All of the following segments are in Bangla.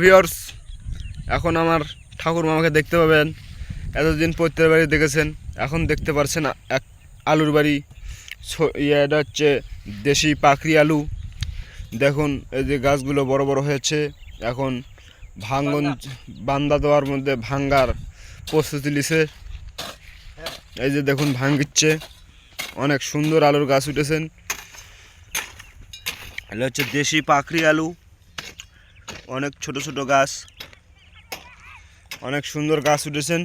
ভিউয়ার্স, এখন আমার ঠাকুর মামাকে দেখতে পাবেন। এতদিন পৈত্রের বাড়ি দেখেছেন, এখন দেখতে পারছেন এক আলুর বাড়ি। এটা হচ্ছে দেশি পাকড়ি আলু। দেখুন এই যে গাছগুলো বড় বড় হয়েছে, এখন ভাঙ্গন বান্দা দেওয়ার মধ্যে ভাঙ্গার প্রস্তুতি নিছে। এই যে দেখুন ভাঙ্গিচ্ছে, অনেক সুন্দর আলুর গাছ উঠেছেন। এটা হচ্ছে দেশি পাকড়ি আলু, অনেক ছোট ছোট গাছ, অনেক সুন্দর গাছ উঠেছেন।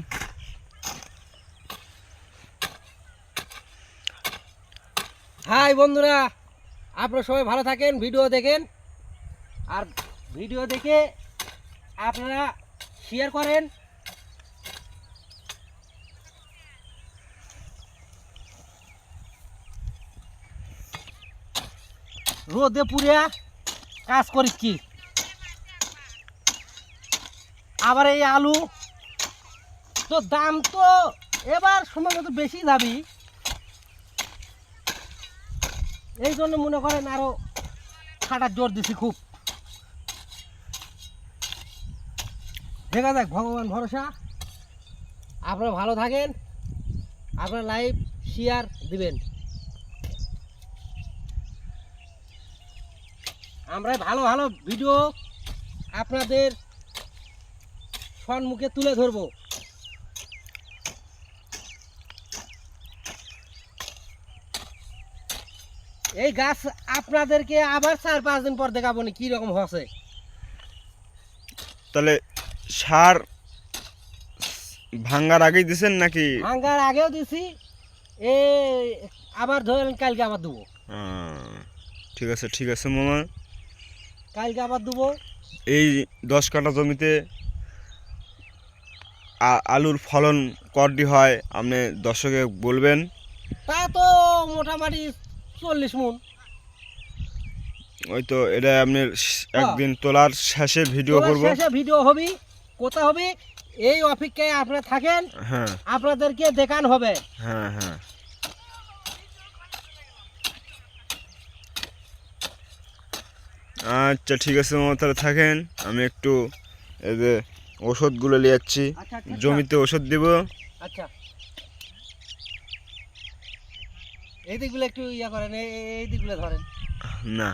হাই বন্ধুরা, আপনারা সবাই ভালো থাকেন, ভিডিও দেখেন, আর ভিডিও দেখে আপনারা শেয়ার করেন। রোদে পুড়ে কাজ করছি, আবার এই আলু তো দাম তো এবার সময় মতো বেশি যাবি, এই জন্য মনে করেন আরো খাটার জোর দিছি খুব। দেখা যাক, ভগবান ভরসা। আপনারা ভালো থাকেন, আপনারা লাইভ শেয়ার দিবেন। আমরা ভালো ভালো ভিডিও আপনাদের সম্মুখে তুলে ধরবো। এই গাছ আপনাদেরকে আবার 4-5 দিন পর দেখাবো নি কি রকম হচ্ছে। তাহলে সার ভাঙ্গার আগেই দিছেন নাকি? ভাঙ্গার আগেও দিছি, এ আবার ধরেন কালকে আবার দেবো। ঠিক আছে ঠিক আছে মামা, কালকে আবার দেবো। এই 10 কাঠা জমিতে আলুর ফলন কতটি হয় আপনি দর্শকে বলবেন? তা তো মোটামুটি 40 মণ। ওই তো এটা আপনার একদিন তোলার শেষে ভিডিও করব, শেষে ভিডিও হবে, কোথা হবে এই অপেক্ষায় আপনারা থাকেন। হ্যাঁ, আপনাদেরকে দেখানো হবে। হ্যাঁ হ্যাঁ। আচ্ছা ঠিক আছে মামা, তাহলে থাকেন, আমি একটু এই যে ওষুধগুলো নিয়ে যাচ্ছি। আচ্ছা, জমিতে ওষুধ দিব। আচ্ছা, এই দিকগুলো একটু ইয়া করেন, এই দিকগুলো ধরেন না